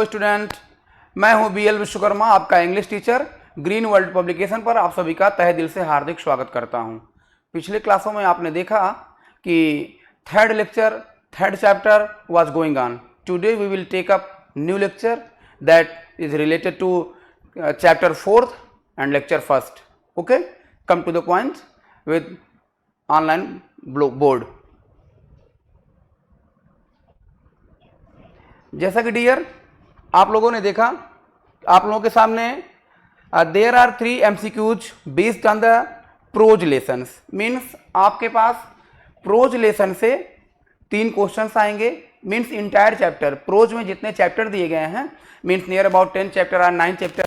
Student, मैं हूं BL Vishwakarma, आपका English teacher. Green world publication पर आप सभी का तहे दिल से हार्दिक स्वागत करता हूं। पिछले क्लासों में आपने देखा कि third lecture, third chapter was going on. Today we will take up new lecture that is related to chapter fourth and lecture first. Okay, come to the point with online board. जैसा कि dear आप लोगों ने देखा, आप लोगों के सामने there are 3 MCQs based on the prose lessons. Means आपके पास प्रोज लेसन से 3 क्वेश्चंस आएंगे। मीन्स इंटायर चैप्टर, प्रोज में जितने चैप्टर दिए गए हैं, मीन्स नियर अबाउट 10 चैप्टर और 9 chapter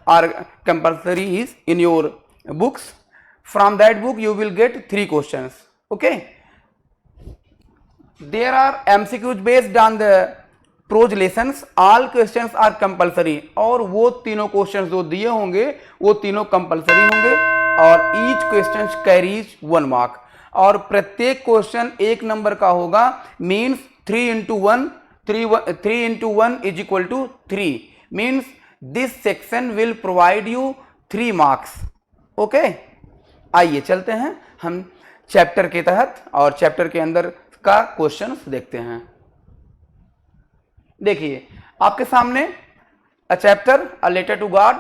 are compulsory is in your books. From that book you will get 3 questions. Okay, there are MCQs based on the prose lessons, all questions are compulsory. और वो तीनों questions जो दिए होंगे वो तीनों compulsory होंगे और ईच क्वेश्चन कैरीज 1 मार्क। और प्रत्येक क्वेश्चन 1 नंबर का होगा। Means 3 into 1 is equal to 3। Means this section will provide you 3 marks. Okay, आइए चलते हैं हम चैप्टर के तहत और चैप्टर के अंदर का क्वेश्चन देखते हैं। देखिए आपके सामने a chapter a letter to God.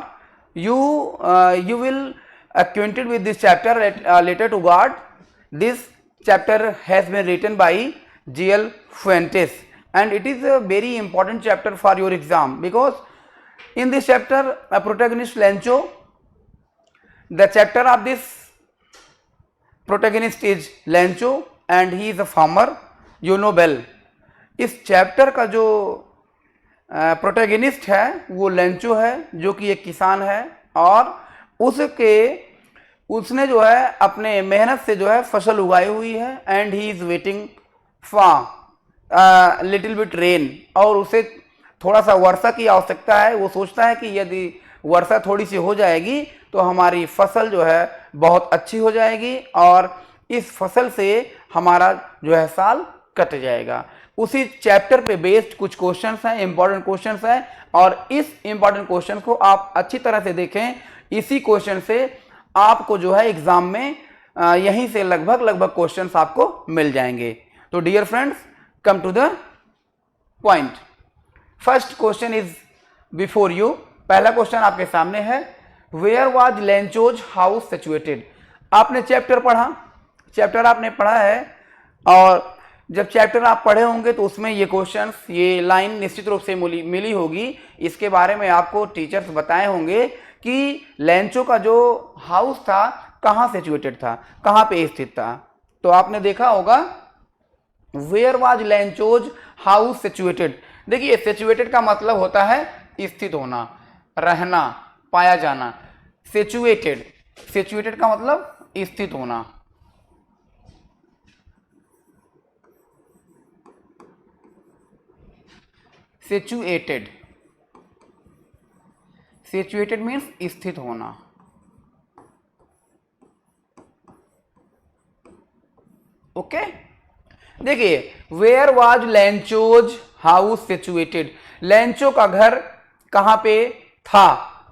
You will acquainted with this chapter, letter to God. This chapter has been written by G.L. Fuentes and it is a very important chapter for your exam because in this chapter a protagonist Lencho, the chapter of this protagonist is Lencho and he is a farmer, you know well. इस chapter का जो protagonist है वो Lencho है, जो कि एक किसान है और उसने जो है अपने मेहनत से जो है फसल उगाई हुई है and he is waiting for little bit rain. और उसे थोड़ा सा वर्षा की आवश्यकता है। वो सोचता है कि यदि वर्षा थोड़ी सी हो जाएगी तो हमारी फसल जो है बहुत अच्छी हो जाएगी और इस फसल से हमारा जो है साल कट जाएगा। उसी चैप्टर पे बेस्ड कुछ क्वेश्चंस हैं, इंपॉर्टेंट क्वेश्चंस हैं और इस इंपॉर्टेंट क्वेश्चन को आप अच्छी तरह से देखें। इसी क्वेश्चन से आपको जो है एग्जाम में यहीं से लगभग क्वेश्चंस आपको मिल जाएंगे। तो dear friends, come to the point. First question is before you. पहला क्वेश्चन आपके सामने है, where was Lencho's house situated. आपने चैप्टर पढ़ा, चैप्टर आपने पढ़ा है और जब चैप्टर आप पढ़े होंगे तो उसमें ये क्वेश्चंस, ये लाइन निश्चित रूप से मिली होगी। इसके बारे में आपको टीचर्स बताए होंगे कि लेंचो का जो हाउस था कहाँ सिचुएटेड था, कहाँ पे स्थित था। तो आपने देखा होगा where was Lencho's house situated. देखिए सिचुएटेड का मतलब होता है स्थित होना, रहना, पाया जाना। सिचुएटेड, सिचुएटेड का मतलब स्थित होना। सिचुएटेड, सिचुएटेड मीन्स स्थित होना। ओके, देखिए where was Lencho's house situated. Lencho का घर कहां पे था,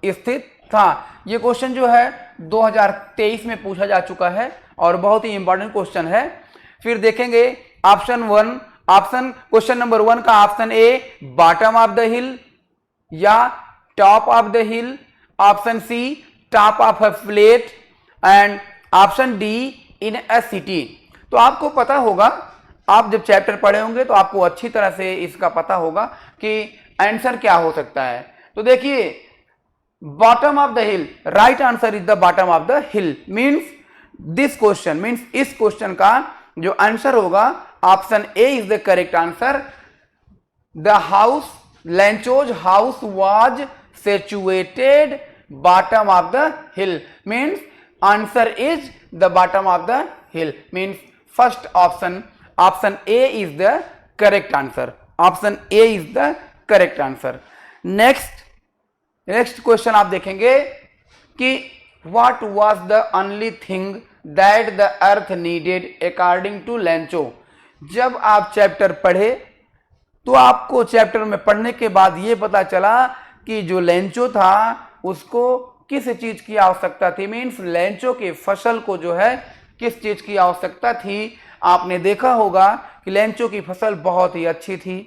स्थित था। ये क्वेश्चन जो है 2023 में पूछा जा चुका है और बहुत ही इंपॉर्टेंट क्वेश्चन है। फिर देखेंगे क्वेश्चन नंबर 1 का option A bottom of the hill या top of the hill, option C top of a plate and option D in a city. तो आपको पता होगा, आप जब चैप्टर पढ़े होंगे तो आपको अच्छी तरह से इसका पता होगा कि आंसर क्या हो सकता है। तो देखिए bottom of the hill, right answer is the bottom of the hill. Means this question, means इस क्वेश्चन का जो आंसर होगा option A is the correct answer. The house, Lencho's house was situated bottom of the hill. Means answer is the bottom of the hill. Means first option, option A is the correct answer. Option A is the correct answer. Next question आप देखेंगे कि what was the only thing that the earth needed according to Lencho. जब आप chapter पढ़े तो आपको chapter में पढ़ने के बाद ये पता चला कि जो लेंचो था उसको किस चीज की आवश्यकता थी, मीन्स लेंचो के फसल को जो है किस चीज की आवश्यकता थी। आपने देखा होगा कि लेंचो की फसल बहुत ही अच्छी थी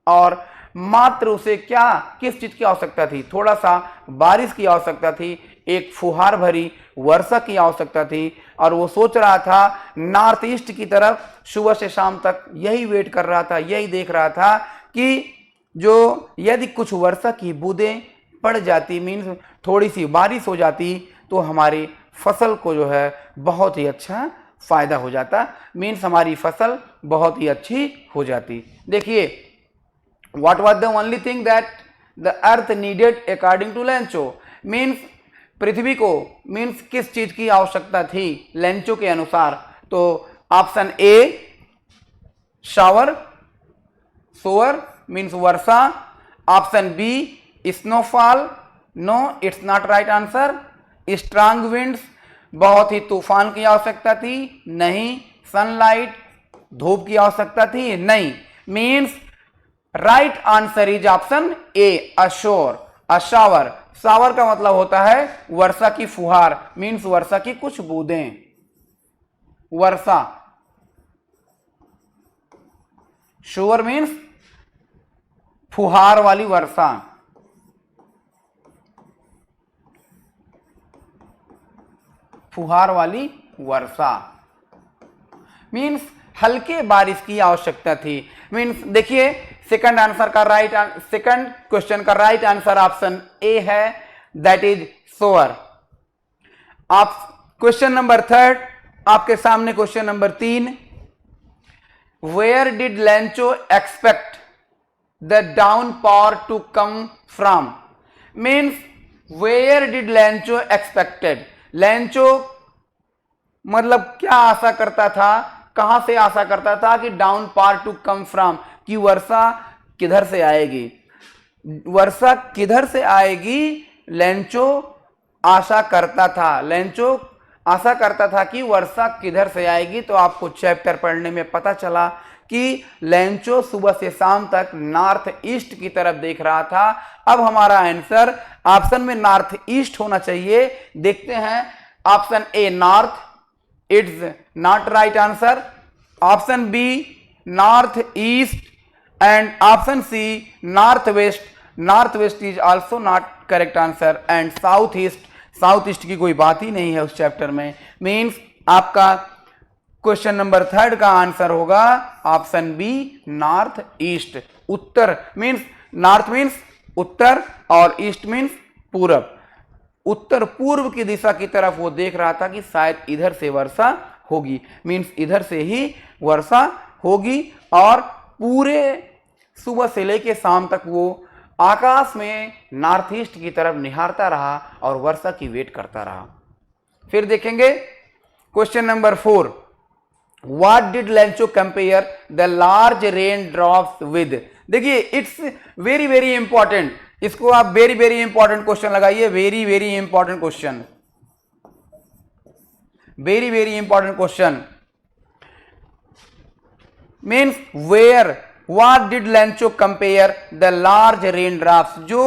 और मात्र उसे क्या किस चीज की आवश्यकता थी, थोड़ा सा बारिश की आवश्यकता थी, एक फुहार भरी वर्षा की आवश्यकता थी। और वो सोच रहा था नॉर्थ ईस्ट की तरफ, सुबह से शाम तक यही वेट कर रहा था, यही देख रहा था कि जो यदि कुछ वर्षा की बूंदें पड़ जाती, मीन्स थोड़ी सी बारिश हो जाती, तो हमारी फसल को जो है बहुत ही अच्छा फायदा हो जाता, मीन्स हमारी फसल बहुत ही अच्छी हो जाती। देखिए, what was the only thing that the earth needed according to Lencho, means पृथ्वी को मीन्स किस चीज की आवश्यकता थी लेंचो के अनुसार। तो option A shower, shower means वर्षा, option B snowfall, no it's not right answer, strong winds, बहुत ही तूफान की आवश्यकता थी, नहीं, सनलाइट, धूप की आवश्यकता थी, नहीं, means right answer is option A ashore, a shower. Shower का मतलब होता है वर्षा की फुहार, मीन्स वर्षा की कुछ बूंदें, वर्षा। शोर मीन्स फुहार वाली वर्षा, फुहार वाली वर्षा मीन्स हल्के बारिश की आवश्यकता थी। मीन्स देखिए, सेकंड आंसर का सेकंड क्वेश्चन का राइट आंसर ऑप्शन ए है, दैट इज सोअर। आप क्वेश्चन नंबर थर्ड, आपके सामने question number 3, where did Lencho expect the downpour to come from, means where did Lencho expected, Lencho मतलब क्या आशा करता था, कहां से आशा करता था कि downpour to come from, कि वर्षा किधर से आएगी, वर्षा किधर से आएगी लेंचो आशा करता था, लेंचो आशा करता था कि वर्षा किधर से आएगी। तो आपको चैप्टर पढ़ने में पता चला कि लेंचो सुबह से शाम तक नॉर्थ ईस्ट की तरफ देख रहा था। अब हमारा आंसर ऑप्शन में नॉर्थ ईस्ट होना चाहिए। देखते हैं, option A north, it's not right answer, option B north east and option C north west, north west is also not correct answer and south east, south east की कोई बात ही नहीं है उस चैप्टर में। मीन्स आपका क्वेश्चन नंबर थर्ड का answer होगा ऑप्शन बी नॉर्थ ईस्ट, उत्तर मीन्स नॉर्थ मीन्स उत्तर और ईस्ट मीन्स पूरब, उत्तर पूर्व की दिशा की तरफ वो देख रहा था कि शायद इधर से वर्षा होगी, मीन्स इधर से ही वर्षा होगी। और पूरे सुबह से लेके शाम तक वो आकाश में नॉर्थ ईस्ट की तरफ निहारता रहा और वर्षा की वेट करता रहा। फिर देखेंगे question number 4, what did Lencho compare the large rain drops with. देखिए, इट्स वेरी वेरी इंपॉर्टेंट, इसको आप वेरी वेरी इंपॉर्टेंट क्वेश्चन लगाइए, very very important question, very very important question. Means where what did Lencho compare the large rain drops, जो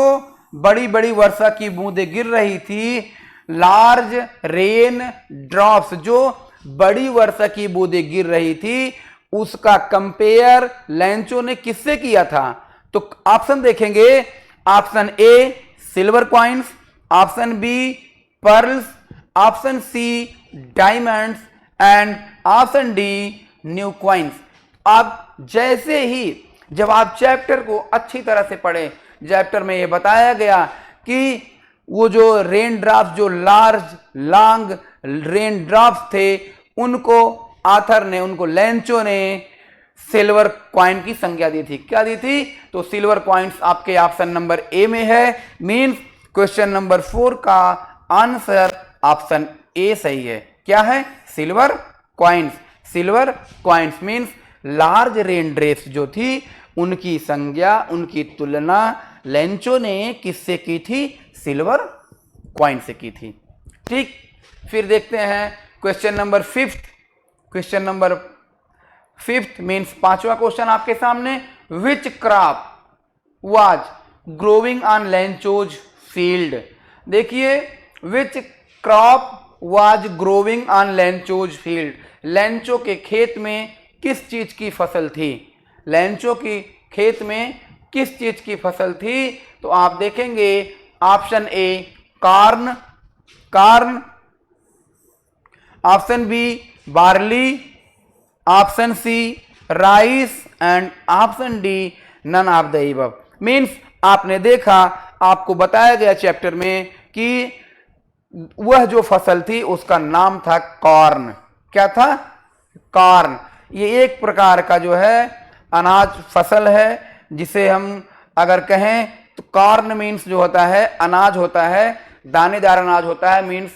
बड़ी बड़ी वर्षा की बूंदें गिर रही थी, लार्ज रेन ड्रॉप्स जो बड़ी वर्षा की बूंदें गिर रही थी, उसका कंपेयर लेंचो ने किससे किया था। तो ऑप्शन देखेंगे, option A silver coins, option B pearls, option C diamonds and option D new coins. आप जैसे ही जब आप चैप्टर को अच्छी तरह से पढ़े, चैप्टर में यह बताया गया कि वो जो रेन ड्रॉप्स, जो लार्ज लॉन्ग रेन ड्रॉप्स थे, उनको आथर ने, उनको लेंचो ने सिल्वर कॉइन की संज्ञा दी थी। क्या दी थी? तो सिल्वर कॉइन्स आपके ऑप्शन नंबर ए में है। मीन्स क्वेश्चन नंबर 4 का आंसर ऑप्शन ए सही है। क्या है? Silver coins. Silver coins means large rain drops जो थी, उनकी संज्ञा, उनकी तुलना लेंचो ने किससे की थी? सिल्वर कॉइन से की थी। ठीक, फिर देखते हैं question number 5। Question number 5 means 5वां क्वेश्चन आपके सामने, which crop was growing on Lencho's field. देखिए, which crop was growing on Lencho's field, Lencho के खेत में किस चीज की फसल थी, लेंचो की खेत में किस चीज की फसल थी। तो आप देखेंगे option A corn, corn, option B barley, option C rice and option D none of the above. Means आपने देखा, आपको बताया गया चैप्टर में कि वह जो फसल थी उसका नाम था कॉर्न। क्या था? कॉर्न। ये एक प्रकार का जो है अनाज फसल है, जिसे हम अगर कहें तो कॉर्न मीन्स जो होता है अनाज होता है, दानेदार अनाज होता है। मीन्स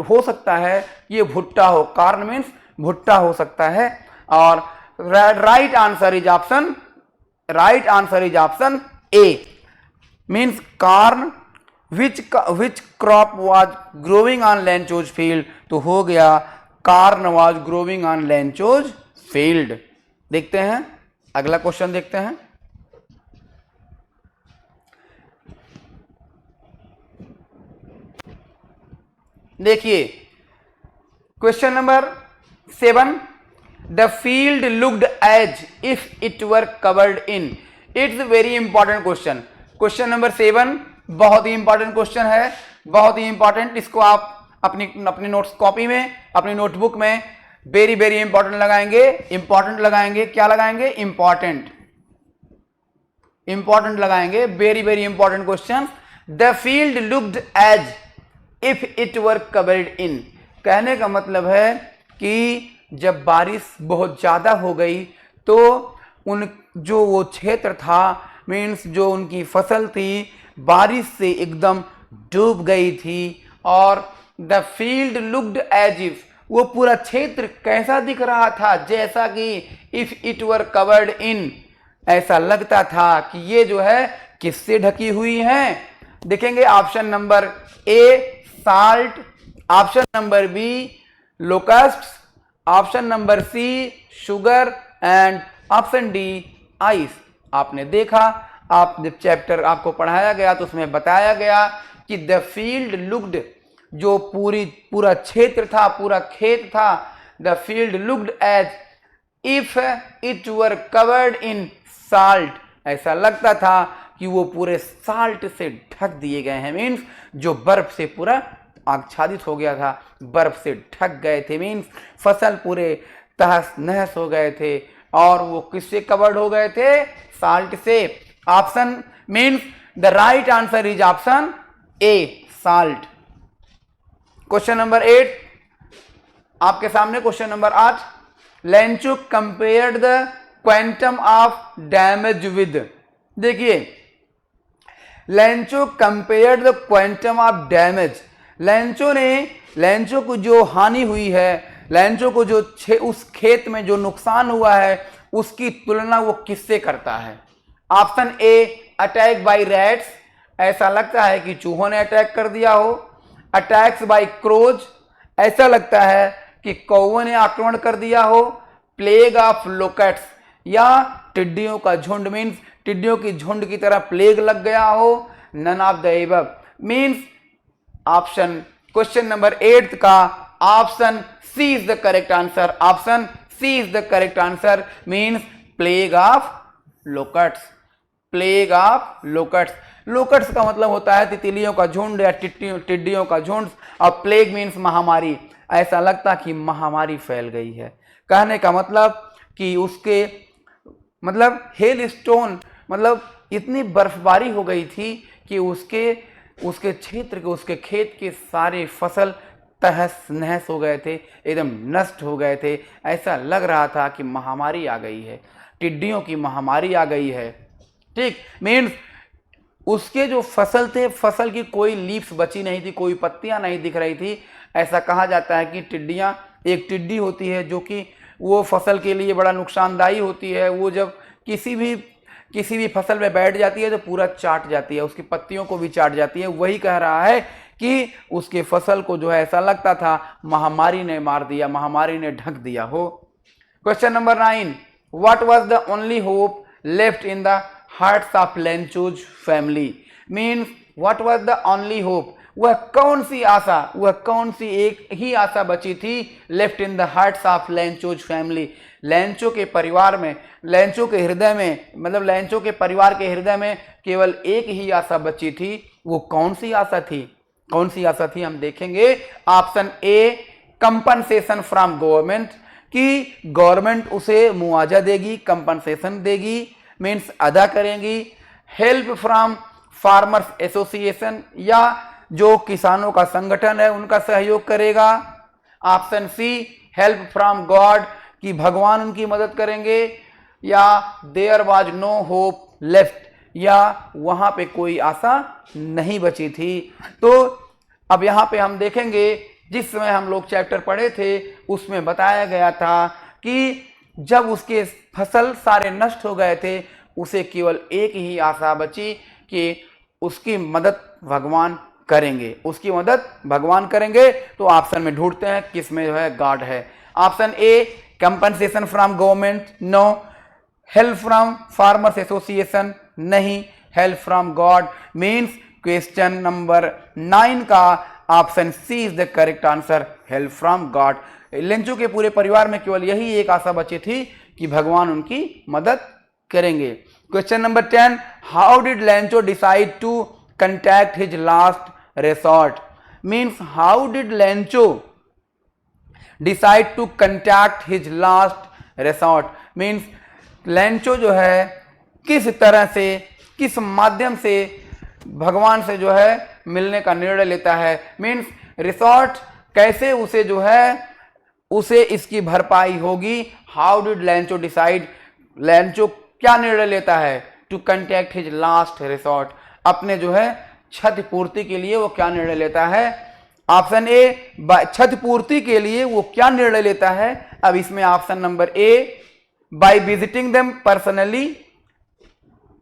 हो सकता है ये भुट्टा हो, कॉर्न मीन्स भुट्टा हो सकता है। और right answer is option, right answer is option A, means corn. Which crop was growing on Lencho's field, तो हो गया corn was growing on Lencho's field. देखते हैं अगला क्वेश्चन, देखते हैं। देखिए question number 7, the field looked as if it were covered in. It's very important question. Question number 7 बहुत ही इंपॉर्टेंट क्वेश्चन है, बहुत ही इंपॉर्टेंट। इसको आप अपनी नोट्स कॉपी में, अपनी नोटबुक में वेरी वेरी इंपॉर्टेंट लगाएंगे, इंपॉर्टेंट लगाएंगे। क्या लगाएंगे? इंपॉर्टेंट, इंपॉर्टेंट लगाएंगे, very very important question. The field looked as if it were covered in, कहने का मतलब है कि जब बारिश बहुत ज्यादा हो गई तो उन जो वो क्षेत्र था, मीन्स जो उनकी फसल थी, बारिश से एकदम डूब गई थी। और the field looked as if, वो पूरा क्षेत्र कैसा दिख रहा था? जैसा कि if it were covered in, ऐसा लगता था कि ये जो है किससे ढकी हुई है। देखेंगे option number A salt, option number B locust, option number C sugar and option D ice. आपने देखा, आप जब चैप्टर आपको पढ़ाया गया तो उसमें बताया गया कि द फील्ड लुक्ड, जो पूरा क्षेत्र था, पूरा खेत था, the field looked as if it were covered in salt, ऐसा लगता था कि वो पूरे साल्ट से ढक दिए गए हैं। मीन्स जो बर्फ से पूरा आच्छादित हो गया था, बर्फ से ढक गए थे। मीन्स फसल पूरे तहस नहस हो गए थे। और वो किससे कवर्ड हो गए थे? साल्ट से। Option means the right answer is option A salt. Question number 8 आपके सामने, question number 8, Lencho compared the quantum of damage with. देखिए, Lencho compared the quantum of damage, Lencho को जो हानि हुई है, लेंचो को जो उस खेत में जो नुकसान हुआ है, उसकी तुलना वो किससे करता है? Option A attack by rats, ऐसा लगता है कि चूहों ने अटैक कर दिया हो। अटैक्स बाय क्रोज, ऐसा लगता है कि कौवों ने आक्रमण कर दिया हो। प्लेग ऑफ लोकट्स, या टिड्डियों का झुंड, मीन्स टिड्डियों की झुंड की तरह प्लेग लग गया हो। None of the above, means option question number 8 का option C is the correct answer. Option C is the correct answer, means plague of locusts, plague of locusts. Locusts का मतलब होता है तितलियों का झुंड या टिड्डियों का झुंड, और प्लेग मीन्स महामारी। ऐसा लगता कि महामारी फैल गई है। कहने का मतलब कि उसके मतलब हेल स्टोन, मतलब इतनी बर्फबारी हो गई थी कि उसके क्षेत्र के, उसके खेत के सारे फसल तहस नहस हो गए थे, एकदम नष्ट हो गए थे। ऐसा लग रहा था कि महामारी आ गई है, टिड्डियों की महामारी आ गई है। ठीक, मीन्स उसके जो फसल थे, फसल की कोई लीव्स बची नहीं थी, कोई पत्तियां नहीं दिख रही थी। ऐसा कहा जाता है कि टिड्डियां, एक टिड्डी होती है जो कि वो फसल के लिए बड़ा नुकसानदायी होती है। वो जब किसी भी फसल में बैठ जाती है तो पूरा चाट जाती है, उसकी पत्तियों को भी चाट जाती है। वही कह रहा है कि उसके फसल को जो है ऐसा लगता था महामारी ने मार दिया, महामारी ने ढक दिया हो। Question number 9, what was the only hope left in the hearts of Lencho's family. Means what was the only hope? वह कौन सी आशा, वह कौन सी एक ही आशा बची थी? Left in the hearts of Lencho's family, Lencho के परिवार में, लेंचो के हृदय में, मतलब लेंचो के परिवार के हृदय में केवल एक ही आशा बची थी। वो कौन सी आशा थी? कौन सी आशा थी हम देखेंगे। Option A, compensation from government, कि गवर्नमेंट उसे मुआवजा देगी, कंपनसेशन देगी, मीन्स अदा करेंगी। हेल्प फ्रॉम फार्मर्स एसोसिएशन, या जो किसानों का संगठन है उनका सहयोग करेगा। Option C, help from God, कि भगवान उनकी मदद करेंगे। या there was no hope left, या वहां पे कोई आशा नहीं बची थी। तो अब यहां पे हम देखेंगे, जिस समय हम लोग चैप्टर पढ़े थे उसमें बताया गया था कि जब उसके फसल सारे नष्ट हो गए थे, उसे केवल एक ही आशा बची कि उसकी मदद भगवान करेंगे, उसकी मदद भगवान करेंगे। तो ऑप्शन में ढूंढते हैं किस में जो है गॉड है। Option A, compensation from government, no. Help from farmers association, नहीं। Help from God, means question number 9 का option C is the correct answer, help from God. Lencho के पूरे परिवार में केवल यही एक आशा बची थी कि भगवान उनकी मदद करेंगे। Question number 10, how did Lencho decide to contact his last resort? Means how did Lencho decide to contact his last resort? Means Lencho जो है किस तरह से, किस माध्यम से भगवान से जो है मिलने का निर्णय लेता है। मीन्स रिसोर्ट कैसे उसे जो है उसे इसकी भरपाई होगी। How did Lencho decide, Lencho क्या निर्णय लेता है? To contact his last resort, अपने जो है क्षतिपूर्ति के लिए वो क्या निर्णय लेता है। ऑप्शन ए, क्षतिपूर्ति के लिए वो क्या निर्णय लेता है। अब इसमें option number A, by visiting them personally,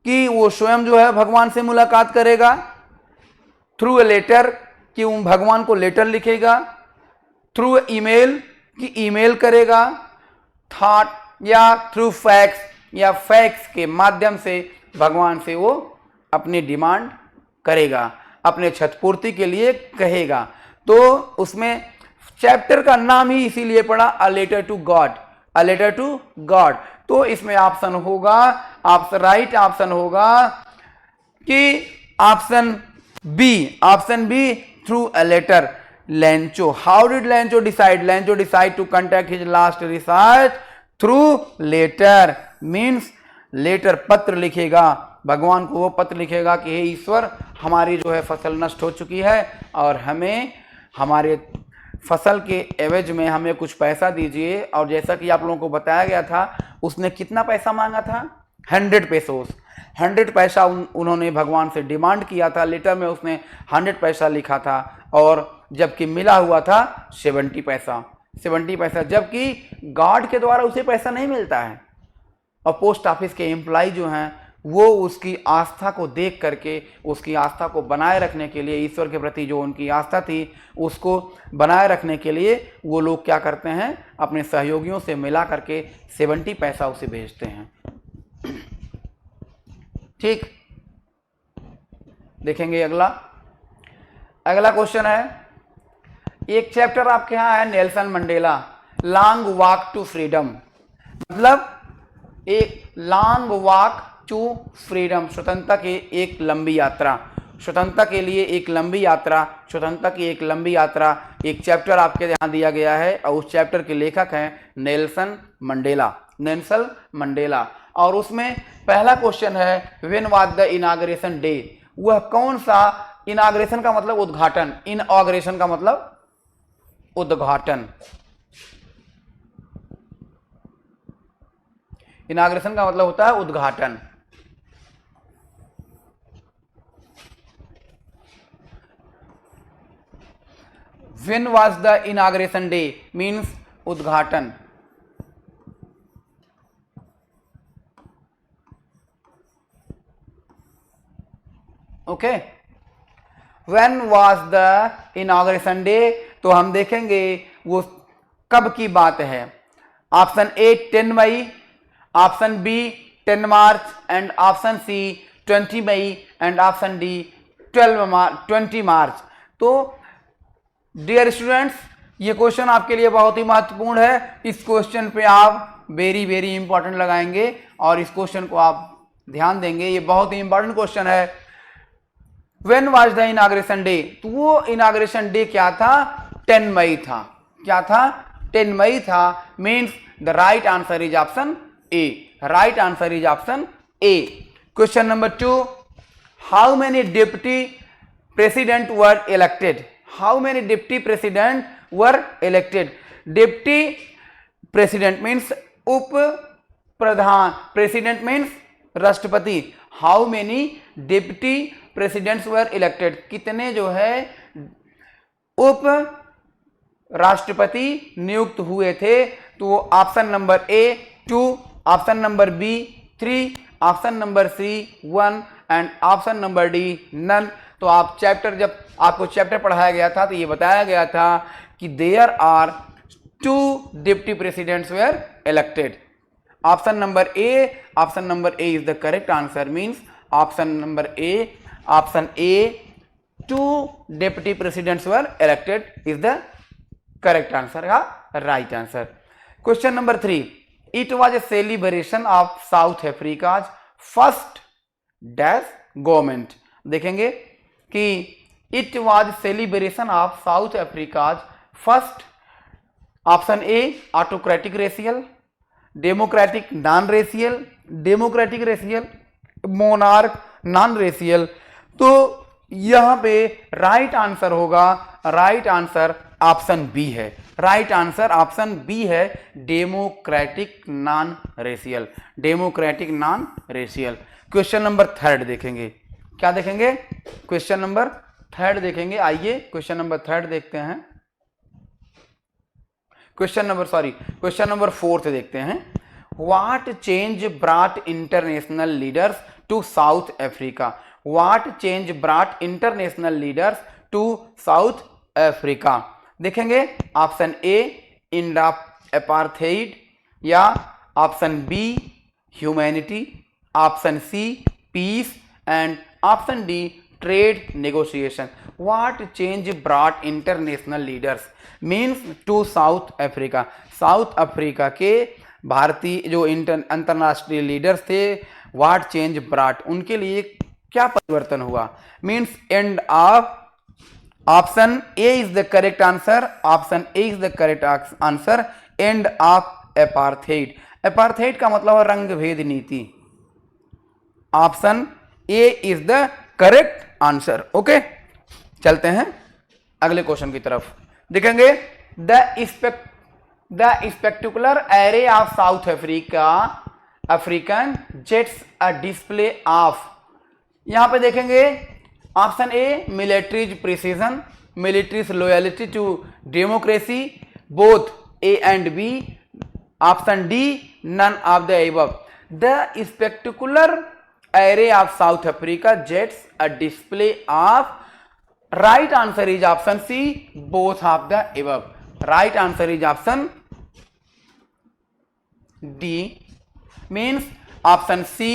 कि वो स्वयं जो है भगवान से मुलाकात करेगा। थ्रू ए लेटर, कि वो भगवान को लेटर लिखेगा। थ्रू ईमेल, कि ईमेल करेगा। थॉट, या थ्रू फैक्स, या फैक्स के माध्यम से भगवान से वो अपनी डिमांड करेगा, अपने क्षतिपूर्ति के लिए कहेगा। तो उसमें चैप्टर का नाम ही इसीलिए पड़ा, a letter to God, a letter to God. तो इसमें ऑप्शन होगा, ऑप्शन राइट ऑप्शन होगा कि option B, option B, through a letter. Lencho, how did Lencho decide, Lencho decide to contact his last resort through letter, means letter, पत्र लिखेगा भगवान को। वो पत्र लिखेगा कि हे ईश्वर, हमारी जो है फसल नष्ट हो चुकी है और हमें हमारे फसल के एवज में हमें कुछ पैसा दीजिए। और जैसा कि आप लोगों को बताया गया था, उसने कितना पैसा मांगा था? 100 पेसोस, 100 पैसा उन्होंने भगवान से डिमांड किया था। लेटर में उसने 100 पैसा लिखा था, और जबकि मिला हुआ था 70 पैसा, 70 पैसा, जबकि गॉड के द्वारा उसे पैसा नहीं मिलता है। और पोस्ट ऑफिस के एम्प्लॉय जो हैं वो उसकी आस्था को देख करके, उसकी आस्था को बनाए रखने के लिए, ईश्वर के प्रति जो उनकी आस्था थी उसको बनाए रखने के लिए वो लोग क्या करते हैं, अपने सहयोगियों से मिला करके 70 पैसा उसे भेजते हैं। ठीक, देखेंगे अगला क्वेश्चन है। एक चैप्टर आपके यहाँ है Nelson Mandela, long walk to freedom, मतलब एक लॉन्ग वॉक टू फ्रीडम, स्वतंत्रता की एक लंबी यात्रा, स्वतंत्रता के लिए एक लंबी यात्रा, स्वतंत्रता की एक लंबी यात्रा। एक चैप्टर आपके यहाँ दिया गया है और उस चैप्टर के लेखक हैं नेल्सन मंडेला, नेल्सन मंडेला। और उसमें पहला क्वेश्चन है, when was the inauguration day, वह कौन सा, इनॉग्रेशन का मतलब उद्घाटन, इनॉग्रेशन का मतलब उद्घाटन, इनॉग्रेशन का मतलब होता है उद्घाटन। When was the inauguration day means उद्घाटन। Okay, When was the inauguration day, तो हम देखेंगे वो कब की बात है। Option A 10 May, option B 10 March and option C 20 May and option D 20 March. तो डियर स्टूडेंट्स, ये क्वेश्चन आपके लिए बहुत ही महत्वपूर्ण है। इस क्वेश्चन पे आप वेरी इंपॉर्टेंट लगाएंगे और इस क्वेश्चन को आप ध्यान देंगे, ये बहुत ही इंपॉर्टेंट क्वेश्चन है। When was the inauguration day? तो वो इनॉग्रेशन डे क्या था? 10 मई था। क्या था? 10 मई था। Means the right answer is option A. Right answer is option A. Question number 2, how many deputy president were elected? How many deputy president were elected? Deputy president means उप प्रधान, प्रेसिडेंट मीन्स राष्ट्रपति। How many deputy presidents were elected? कितने जो है उप राष्ट्रपति नियुक्त हुए थे? तो option number A 2, option number B 3, option number C 1 and option number D none. तो आप जब आपको चैप्टर पढ़ाया गया था तो ये बताया गया था कि there are 2 deputy presidents were elected. Option number A is the correct answer. Means option A 2 deputy presidents were elected is the correct answer का right answer. Question number 3, it was a celebration of South Africa's first dash government. देखेंगे कि it was celebration of South Africa's first, option A autocratic racial, democratic non racial, democratic racial, monarch non racial. तो यहां पे right answer होगा, right answer option B है। Right answer option B है, democratic non racial, democratic non racial. Question number 3 देखेंगे। क्या देखेंगे? Question number 3 देखेंगे। आइए क्वेश्चन नंबर 3 देखते हैं। क्वेश्चन नंबर 4 से देखते हैं। What change brought international leaders to South Africa? What change brought international leaders to South Africa? देखेंगे option A end of apartheid, या option B humanity, option C peace and option D trade negotiation. What change brought international leaders means to South Africa? South Africa के भारतीय जो अंतरराष्ट्रीय leaders थे, what change brought, उनके लिए क्या परिवर्तन हुआ? Means end of, option A is the correct answer, option A is the correct answer, end of apartheid. Apartheid का मतलब है रंग भेद नीति। Option A is the correct answer. Okay, चलते हैं अगले क्वेश्चन की तरफ। देखेंगे the spectacular array of South African jets a display of. यहां पे देखेंगे option A military's precision, military's loyalty to democracy, both A and B, option D none of the above. The spectacular array of South Africa jets a display of, right answer is option C, both of the above. Right answer is option D, means option C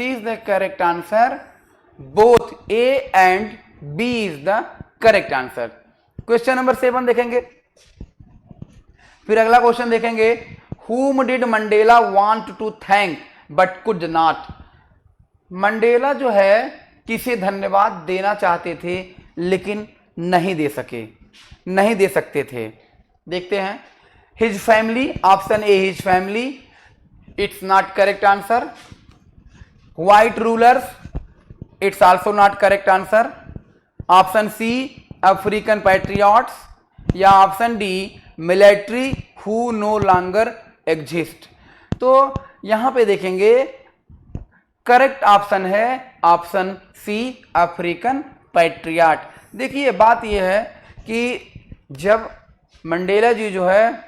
is the correct answer. Both A and B is the correct answer. Question number 7 देखेंगे। फिर अगला question देखेंगे, whom did Mandela want to thank but could not? Mandela जो है किसे धन्यवाद देना चाहते थे लेकिन नहीं दे सकते थे। देखते हैं। His family, option A his family, it's not correct answer. White rulers, it's also not correct answer. Option C African patriots, या option D military who no longer exist. तो यहां पे देखेंगे करेक्ट ऑप्शन है ऑप्शन सी अफ्रीकन पैट्रियट। देखिए बात यह है कि जब मंडेला जी जो है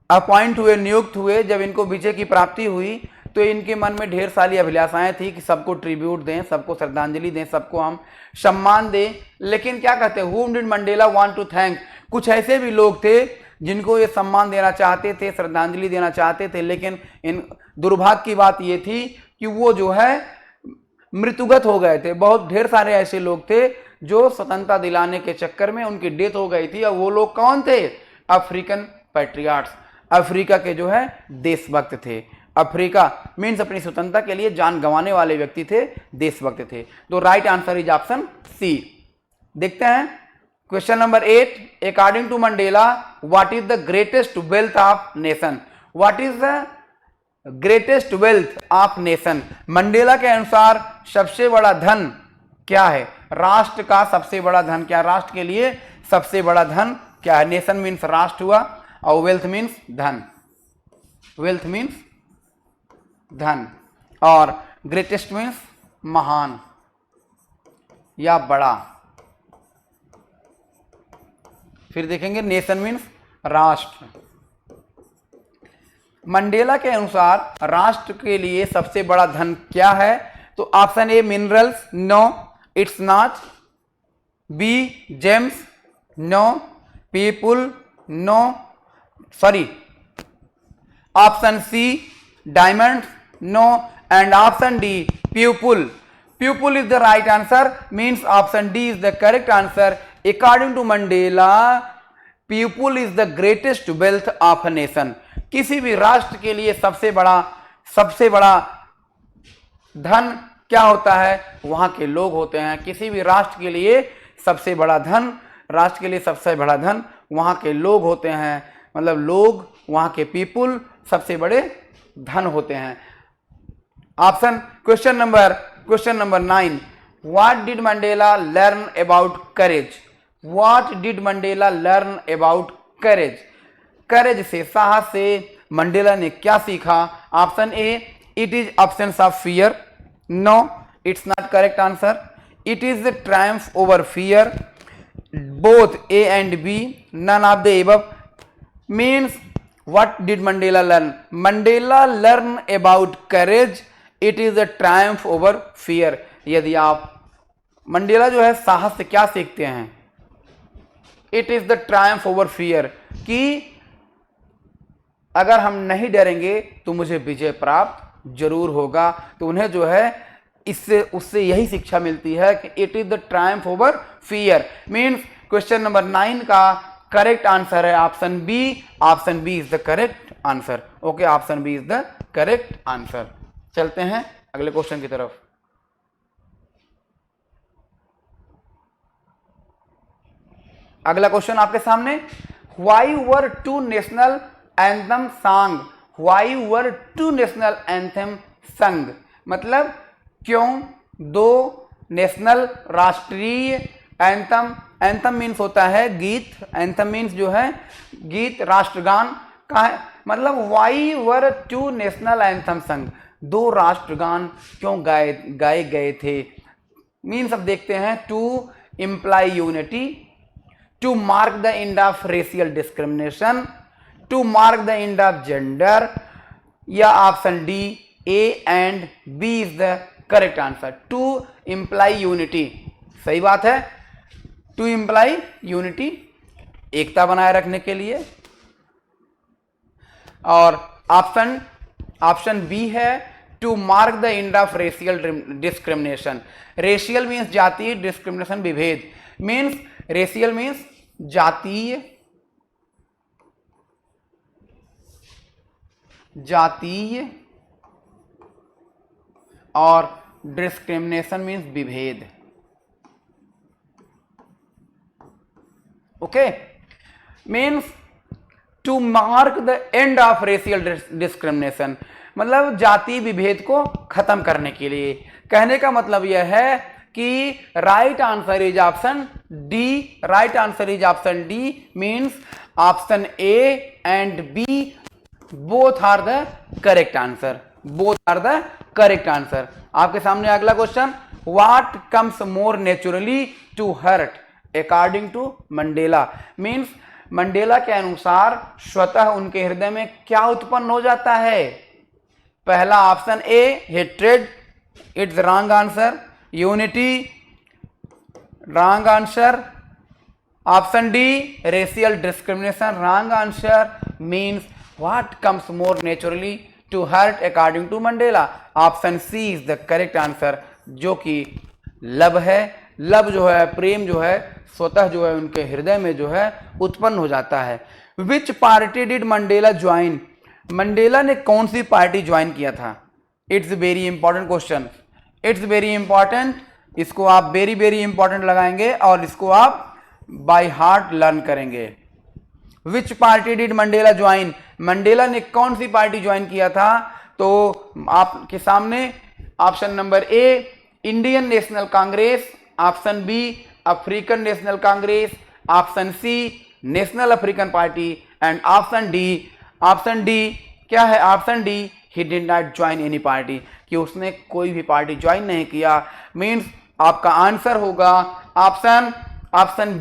अपॉइंट हुए, नियुक्त हुए, जब इनको विजय की प्राप्ति हुई तो इनके मन में ढेर सारी अभिलाषाएं थी कि सबको ट्रिब्यूट दें, सबको श्रद्धांजलि दें, सबको हम सम्मान दें। लेकिन क्या कहते हैं, whom did Mandela want to thank? कुछ ऐसे भी लोग थे जिनको ये सम्मान देना चाहते थे, श्रद्धांजलि देना चाहते थे, लेकिन इन दुर्भाग्य की बात ये थी कि वो जो है मृत्युगत हो गए थे। बहुत ढेर सारे ऐसे लोग थे जो स्वतंत्रता दिलाने के चक्कर में उनकी डेथ हो गई थी। और वो लोग कौन थे? अफ्रीकन पैट्रियाट्स, अफ्रीका के जो है देशभक्त थे। अफ्रीका मीन्स अपनी स्वतंत्रता के लिए जान गंवाने वाले व्यक्ति थे, देशभक्त थे। तो right answer is option C. देखते हैं question number 8। According to Mandela what is the greatest wealth of nation? What is the greatest wealth of nation? Mandela के अनुसार सबसे बड़ा धन क्या है? राष्ट्र का सबसे बड़ा धन क्या? राष्ट्र के लिए सबसे बड़ा धन क्या है? नेशन मीन्स राष्ट्र हुआ और वेल्थ मीन्स धन, वेल्थ मीन्स धन, और ग्रेटेस्ट मीन्स महान या बड़ा। फिर देखेंगे नेशन मीन्स राष्ट्र। मंडेला के अनुसार राष्ट्र के लिए सबसे बड़ा धन क्या है? तो option A minerals, no it's not. B gems, no. People, no sorry. Option C diamond, no. And option D people. People is the right answer, means option D is the correct answer. According to Mandela people is the greatest wealth of a nation. किसी भी राष्ट्र के लिए सबसे बड़ा धन क्या होता है? वहां के लोग होते हैं। किसी भी राष्ट्र के लिए सबसे बड़ा धन, राष्ट्र के लिए सबसे बड़ा धन वहां के लोग होते हैं। मतलब लोग, वहां के पीपुल सबसे बड़े धन होते हैं। Option question number 9। What did Mandela learn about courage? What did Mandela learn about courage? Courage से, साहस से मंडेला ने क्या सीखा? Option A it is absence of fear, no it's not correct answer. It is the triumph over fear, both A and B, none of the above. Means what did Mandela learn? Mandela learn about courage, it is the triumph over fear. यदि आप Mandela जो है साहस से क्या सीखते हैं? It is the triumph over fear, कि अगर हम नहीं डरेंगे तो मुझे विजय प्राप्त जरूर होगा। तो उन्हें जो है उससे यही शिक्षा मिलती है कि it is the triumph over fear. Means question number 9 का करेक्ट आंसर है option B. Option B is the correct answer. Okay, option B is the correct answer. चलते हैं अगले क्वेश्चन की तरफ। अगला क्वेश्चन आपके सामने, why were two national anthem song? Why were two national anthem sung? मतलब क्यों दो नेशनल राष्ट्रीय एंथम, एंथम मीन्स होता है गीत, एंथम मीन्स जो है गीत, राष्ट्रगान का है। मतलब why were two national anthem sung? दो राष्ट्रगान क्यों गाए गए थे? मीन्स अब देखते हैं, to imply unity, to mark the end of racial discrimination, to mark the end of gender, या option D A and B is the correct answer. To imply unity, सही बात है। टू इम्प्लाई यूनिटी, एकता बनाए रखने के लिए। और option B है to mark the end of racial discrimination. Racial means जातीय, डिस्क्रिमिनेशन विभेद। मीन्स रेशियल मीन्स जातीय, और डिस्क्रिमिनेशन मीन्स विभेद। Okay, means to mark the end of racial discrimination, मतलब जाति विभेद को खत्म करने के लिए। कहने का मतलब यह है कि right answer is option D. Right answer is option D, means option A and B both are the correct answer. Both are the correct answer. आपके सामने अगला question, what comes more naturally to heart according to Mandela? Means Mandela के अनुसार स्वतः उनके हृदय में क्या उत्पन्न हो जाता है? पहला option A hatred, it's wrong answer. Unity, wrong answer. Option D racial discrimination, wrong answer means what comes more naturally to heart according to Mandela. Option C is the correct answer, जो कि love है। Love जो है, प्रेम जो है, स्वतः जो है उनके हृदय में जो है उत्पन्न हो जाता है। विच party did Mandela join, Mandela ने कौन सी पार्टी ज्वाइन किया था? It's very important question, it's very important. इसको आप वेरी वेरी इंपॉर्टेंट लगाएंगे और इसको आप बाय हार्ट लर्न करेंगे। विच party did Mandela join, Mandela ने कौन सी पार्टी ज्वाइन किया था? तो आपके सामने option number A Indian National Congress, option B African National Congress, option C National African Party and option D क्या है? Option D he did not join any party, कि उसने कोई भी पार्टी ज्वाइन नहीं किया। मीन्स आपका आंसर होगा option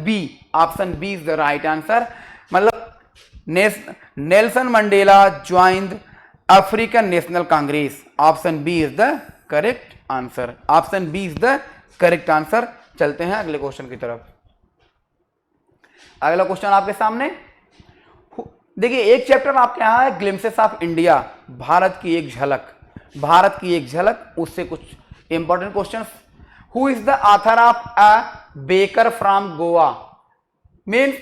B. Option B is the right answer. मतलब Nelson Mandela joined African National Congress. Option B is the correct answer, option B is the correct answer. चलते हैं अगले क्वेश्चन की तरफ। अगला क्वेश्चन आपके सामने देखिए, एक चैप्टर आपके यहां है ग्लिम्सेस ऑफ इंडिया, भारत की एक झलक, भारत की एक झलक, उससे कुछ important questions. Who is the author of a baker from Goa, means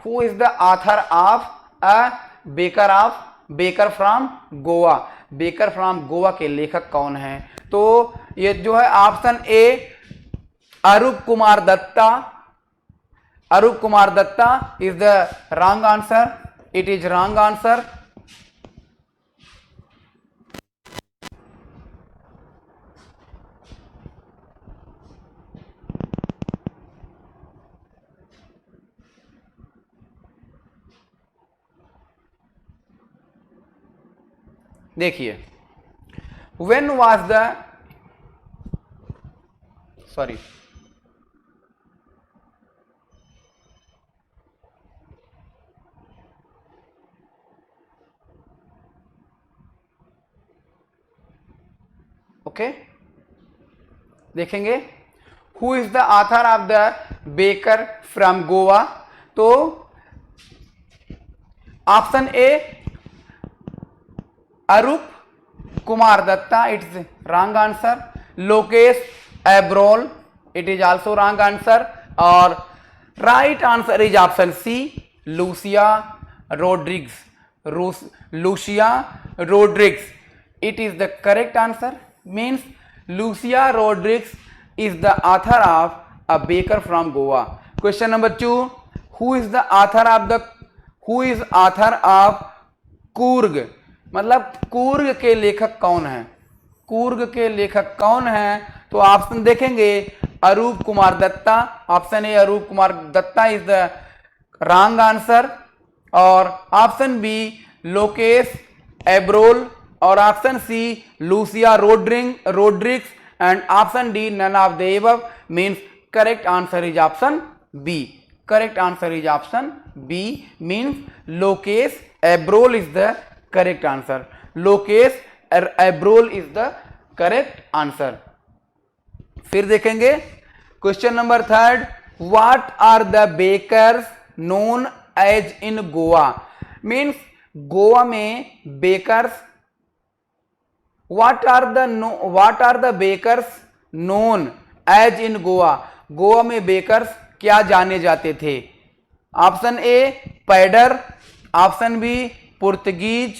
who is the author of a baker from Goa, baker from Goa के लेखक कौन है? तो ये जो है option A Arup Kumar Dutta, Arup Kumar Dutta is the wrong answer, it is wrong answer. देखिए, when was the sorry okay देखेंगे who is the author of the baker from Goa. तो option A Arup Kumar Dutta, it's wrong answer. Lokesh Abrol, it is also wrong answer. और right answer is option C Lucia Rodrigues, Lucia Rodrigues, it is the correct answer. Means Lucia Rodrigues is the author of a baker from Goa. Question number 2, who is author of Coorg, मतलब कूर्ग के लेखक कौन है? कूर्ग के लेखक कौन है? तो ऑप्शन देखेंगे Arup Kumar Dutta, option A Arup Kumar Dutta is the wrong answer. और ऑप्शन बी लोकेश एब्रोल, और option C Lucia Rodrigues, and option D none of the above, means correct answer is option B. Correct answer is option B, means Lokesh Abrol is the correct answer. Lokesh Abrol is the correct answer. फिर देखेंगे question number 3, what are the bakers known as in Goa? means Goa में bakers, what are the bakers known as in Goa? Goa में bakers क्या जाने जाते थे? Option A pader, option B Portuguese,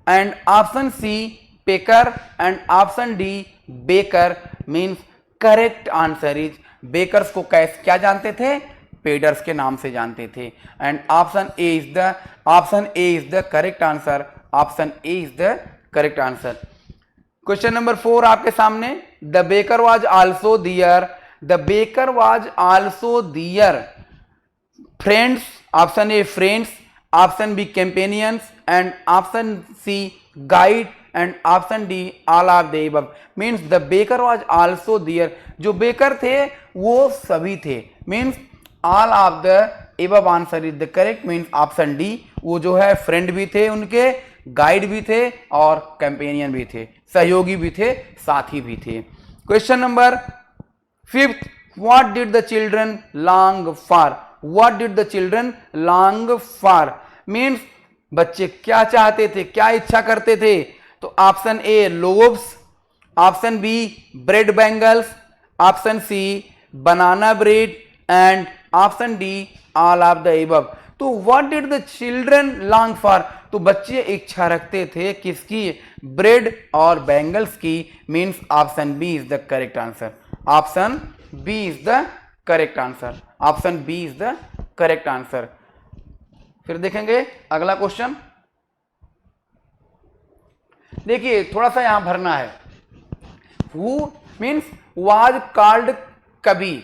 and option C pecker, and option D baker. Means correct answer is bakers को कैसे क्या जानते थे? पेडर्स के नाम से जानते थे। And option A is the correct answer, option A is the correct answer. Question number 4 आपके सामने, the baker was also their, the baker was also their friends, option A friends, option B companions, and option C guide, and option D all of the above. Means the baker was also their, जो बेकर थे वो सभी थे। मीन्स all of the above answer is the correct, means option D, वो जो है फ्रेंड भी थे उनके, गाइड भी थे और कैंपेनियन भी थे, सहयोगी भी थे, साथी भी थे। Question number 5, what did the children long for? What did the children long for, means बच्चे क्या चाहते थे, क्या इच्छा करते थे। तो option A loaves, option B bread bangles, option C banana bread and option D all of the above. तो what did the children long for, तो बच्चे इच्छा रखते थे किसकी, ब्रेड और बैंगल्स की, means option B is the correct answer, option B is the correct answer, option B is the correct answer. फिर देखेंगे अगला क्वेश्चन, देखिए थोड़ा सा यहां भरना है। हु मीन्स वाज कॉल्ड कबी,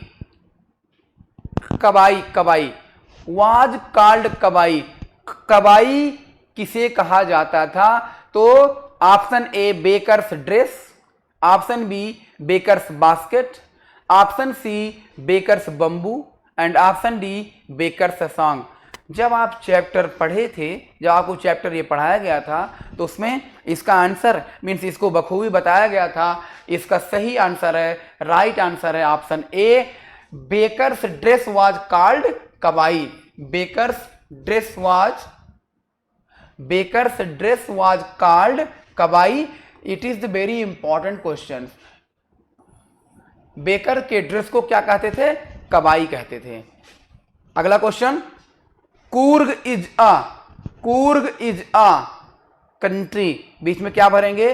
कबाई, कबाई वाज कॉल्ड कबाई, कबाई किसे कहा जाता था। तो option A bakers dress, option B bakers basket, option C bakers bamboo and option D bakers song. जब आप चैप्टर पढ़े थे, जब आपको चैप्टर ये पढ़ाया गया था, तो उसमें इसका आंसर मीन्स इसको बखूबी बताया गया था। इसका सही आंसर है, राइट आंसर है option A, bakers dress was called kabai, baker's dress was called kabai. It is the very important question. Baker के ड्रेस को क्या कहते थे, कबाई कहते थे। अगला question, Coorg is a country, बीच में क्या भरेंगे,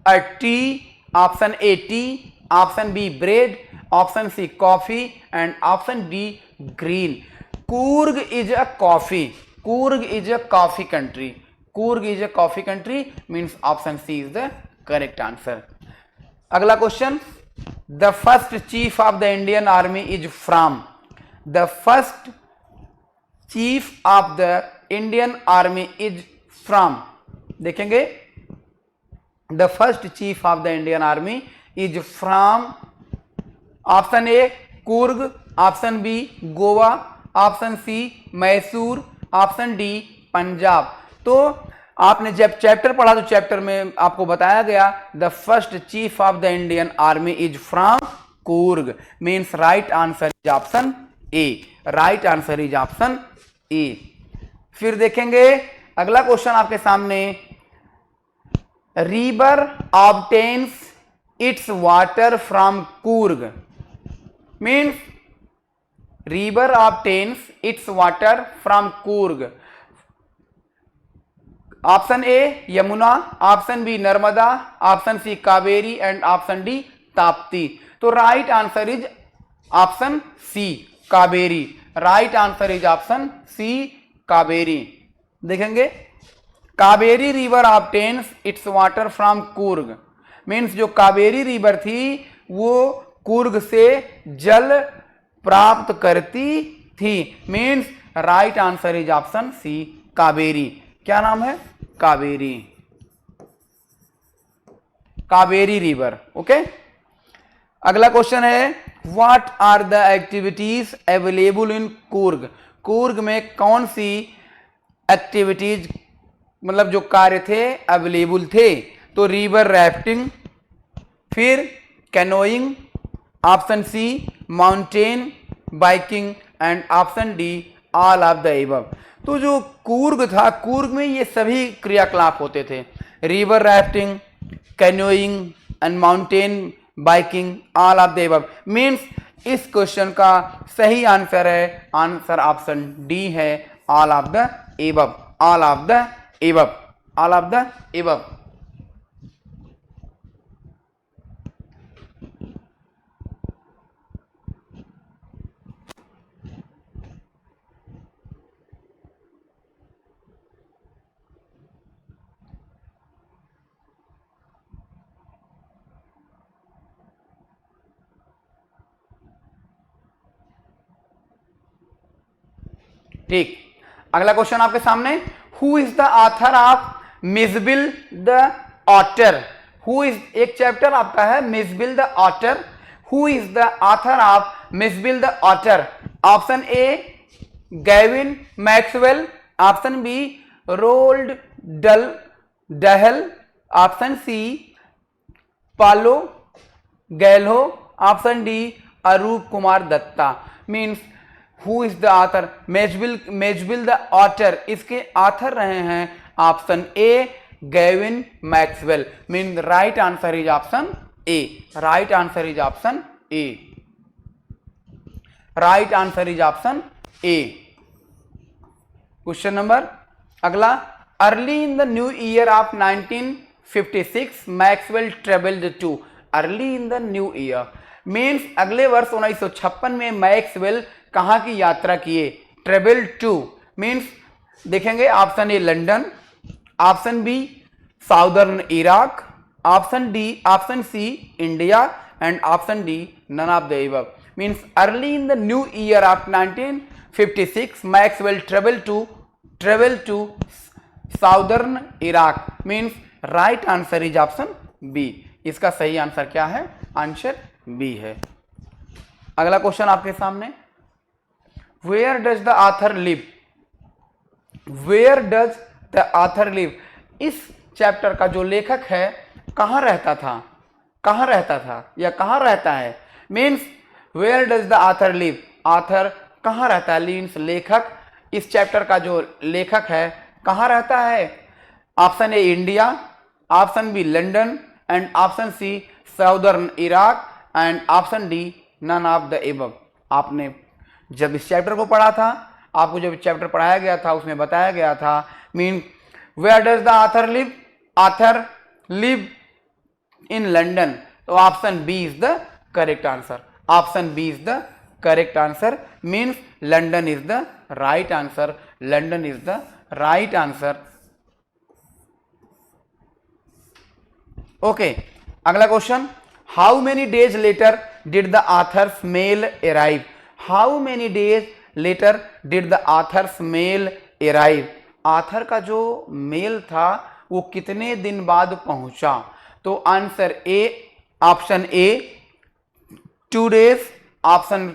a tea, option A tea, option B bread, option C coffee and option D green. Coorg is a coffee, Coorg is a coffee country, Coorg is a coffee country, means option C is the correct answer. अगला question, the first chief of the Indian army is from, the first chief of the Indian army is from. देखेंगे, the first chief of the Indian army is from, option A Coorg, option B Goa, option C Mysore, option D Punjab. तो आपने जब chapter पढ़ा तो chapter में आपको बताया गया the first chief of the Indian army is from Coorg, means right answer is option A, right answer is option A. फिर देखेंगे अगला क्वेश्चन आपके सामने, river obtains its water from Coorg, means river obtains its water from Coorg. Option A Yamuna, option B Narmada, option C Kaveri and option D Tapti. तो right answer is option C Kaveri, right answer is option C Kaveri. देखेंगे, Kaveri river obtains its water from Coorg, means जो Kaveri river थी वो कूर्ग से जल प्राप्त करती थी, means right answer is option C Kaveri. क्या नाम है, कावेरी, कावेरी रिवर। ओके, अगला क्वेश्चन है, what are the activities available in Coorg, Coorg में कौन सी एक्टिविटीज मतलब जो कार्य थे अवेलेबल थे। तो रिवर राफ्टिंग, फिर canoeing, option C mountain biking and option D all of the above. तो जो कूर्ग था, कूर्ग में ये सभी क्रियाकलाप होते थे, river rafting, canoeing and mountain biking, all of the above. Means इस क्वेश्चन का सही आंसर है, आंसर ऑप्शन डी है, all of the above, all of the above, all of the above. ठीक, अगला क्वेश्चन आपके सामने, who is the author of Mijbil the otter, who is, एक चैप्टर आपका है Mijbil the otter, who is the author of Mijbil the otter. Option A Gavin Maxwell, option B Roald Dahl, option C Paulo Coelho, option D Arup Kumar Datta. Means who is the author, Maxwell the author, इसके author रहे हैं option A Gavin Maxwell, mean right answer is option A, right answer is option A, right answer is option A. Question number अगला, early in the new year of 1956 Maxwell travelled to, early in the new year means अगले वर्ष 1956 में Maxwell कहां की यात्रा किए, travel to means देखेंगे option A London, option B southern Iraq, option C India and option D none of the above. Means early in the new year of 1956 Maxwell travel to southern Iraq, means right answer is option B. इसका सही answer क्या है, answer B है। अगला question आपके सामने, where does the author live, where does the author live, इस chapter का जो लेखक है कहां रहता था, कहां रहता था या कहां रहता है। Means where does the author live, author कहां रहता है, मीन्स लेखक, इस चैप्टर का जो लेखक है कहां रहता है। Option A India, option B London and option C southern Iraq and option D none of the above. आपने जब इस चैप्टर को पढ़ा था, आपको जब चैप्टर पढ़ाया गया था उसमें बताया गया था, mean where does the author live, author live in London, तो option B is the correct answer, option B is the correct answer, means London is the right answer, London is the right answer. Okay, अगला question, how many days later did the author's mail arrive, how many days later did the author's mail arrive, author का जो mail था वो कितने दिन बाद पहुंचा। तो answer A, option A 2 days, option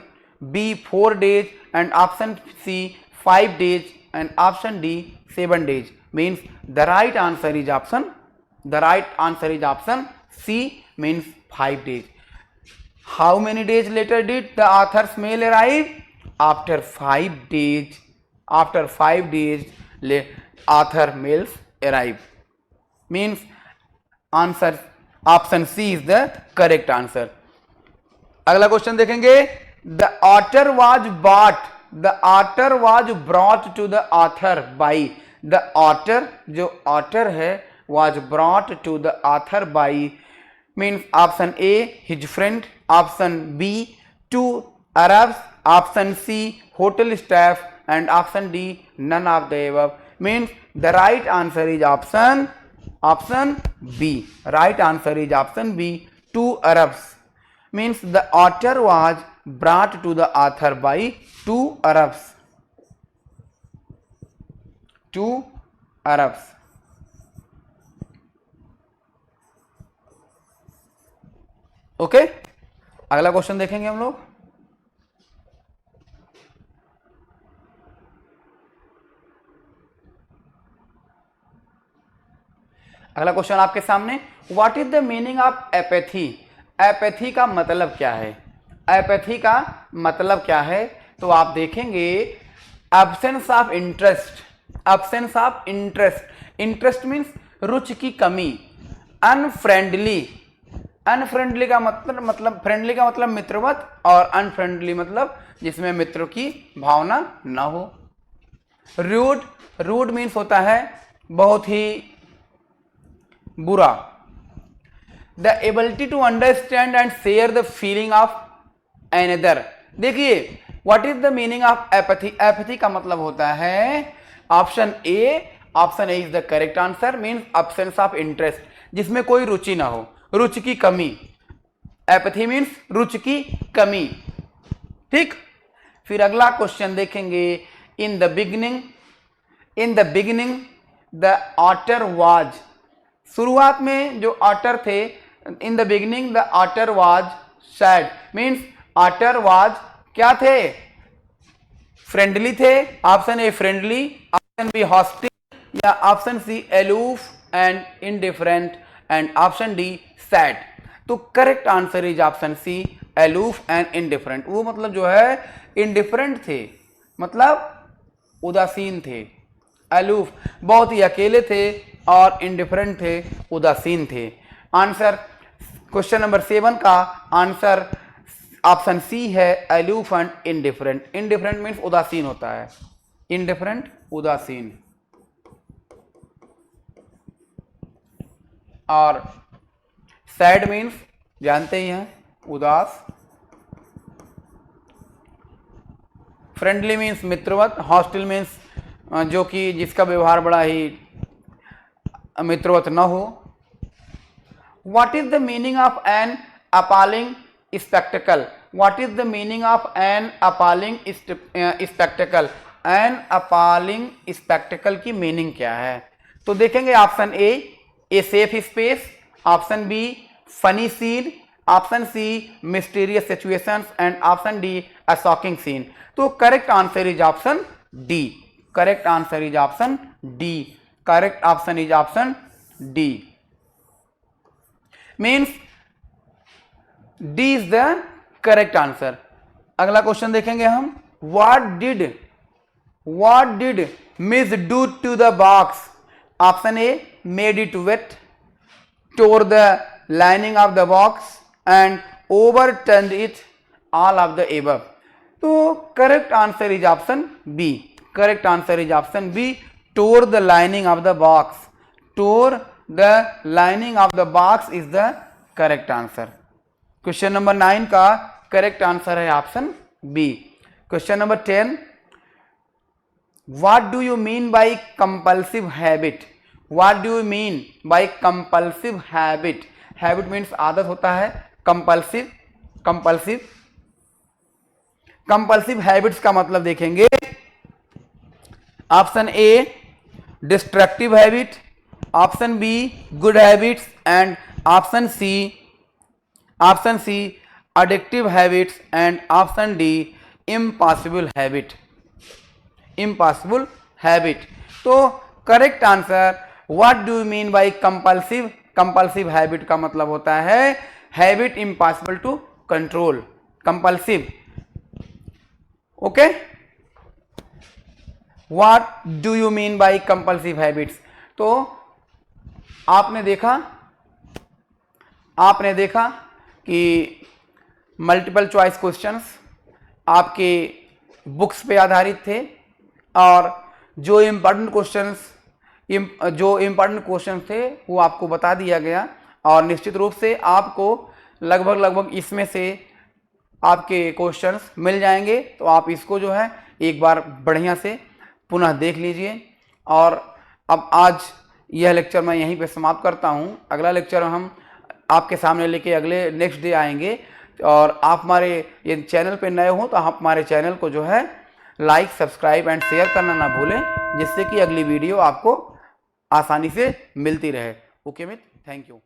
B 4 days and option C 5 days and option D 7 days। Means the right answer is option, the right answer is option C, means 5 days. How many days later did the author's mail arrive? After 5 days, after 5 days author mails arrive, means answer option C is the correct answer. अगला question देखेंगे, the author was bought, the author was brought to the author by, the author जो author है was brought to the author by, means option A his friend, option B 2 Arabs, option C hotel staff and option D none of the above। means the right answer is option B, right answer is option B 2 Arabs। means the author was brought to the author by 2 Arabs, 2 Arabs। Okay, अगला question देखेंगे हम लोग, अगला question आपके सामने, what is the meaning of apathy, apathy का मतलब क्या है, एपैथी का मतलब क्या है। तो आप देखेंगे absence of interest, absence of interest, interest means रुचि की कमी, अनफ्रेंडली, अनफ्रेंडली का मतलब फ्रेंडली का मतलब मित्रवत और अनफ्रेंडली मतलब जिसमें मित्रों की भावना ना हो। रूड, रूड मीन्स होता है बहुत ही बुरा। The ability to understand and share the feeling of another. देखिए what is the meaning of apathy, apathy का मतलब होता है option A, option A is the correct answer, means absence of interest, जिसमें कोई रुचि ना हो, रुचि की कमी, एपैथी मीन्स रुचि की कमी। ठीक, फिर अगला क्वेश्चन देखेंगे, in the beginning, in the beginning the author was, शुरुआत में जो ऑटर थे, in the beginning the author was sad, means author was क्या थे, फ्रेंडली थे, option A friendly, option B hostile या option C aloof and indifferent and option D sad. तो correct answer is option C, aloof and indifferent। वो मतलब जो है indifferent थे, मतलब उदासीन थे। aloof बहुत ही अकेले थे और indifferent थे, उदासीन थे। आंसर क्वेश्चन नंबर 7 का आंसर ऑप्शन सी है, aloof and indifferent। indifferent means उदासीन होता है, indifferent उदासीन, और सैड मीन्स जानते ही हैं, उदास। फ्रेंडली मीन्स मित्रवत, हॉस्टिल मीन्स जो कि जिसका व्यवहार बड़ा ही मित्रवत न हो। What is the meaning of an appalling spectacle? What is the meaning of an appalling spectacle? An appalling spectacle की मीनिंग क्या है? तो देखेंगे option A safe space, option B funny scene, option C mysterious situations and option D a shocking scene. तो correct answer is option D. Correct answer is option D. Correct option is option D. Means D is the correct answer. अगला question देखेंगे हम। What did Miss do to the box? Option A made it wet, tore the lining of the box and overturned it, all of the above। तो correct answer is option B। correct answer is option B, tore the lining of the box। tore the lining of the box is the correct answer। Question number 9 का correct answer है option B. Question number 10, what do you mean by compulsive habit? What do you mean by compulsive habit? Habit means आदत होता है, compulsive habits का मतलब देखेंगे। Option A destructive habit, option B good habits and option C addictive habits and option D impossible habit. Impossible habit. तो correct answer what do you mean by compulsive? Compulsive habit का मतलब होता है habit impossible to control, compulsive. Okay, what do you mean by compulsive habits? तो आपने देखा कि multiple choice questions आपके बुक्स पे आधारित थे और जो इम्पॉर्टेंट क्वेश्चन थे वो आपको बता दिया गया और निश्चित रूप से आपको लगभग इसमें से आपके क्वेश्चंस मिल जाएंगे। तो आप इसको जो है एक बार बढ़िया से पुनः देख लीजिए। और अब आज यह लेक्चर मैं यहीं पे समाप्त करता हूँ। अगला लेक्चर हम आपके सामने लेके अगले नेक्स्ट डे आएंगे। और आप हमारे ये चैनल पे नए हो तो आप हमारे चैनल को जो है लाइक, सब्सक्राइब एंड शेयर करना ना भूलें, जिससे कि अगली वीडियो आपको आसानी से मिलती रहे। Okay Mitra, thank you.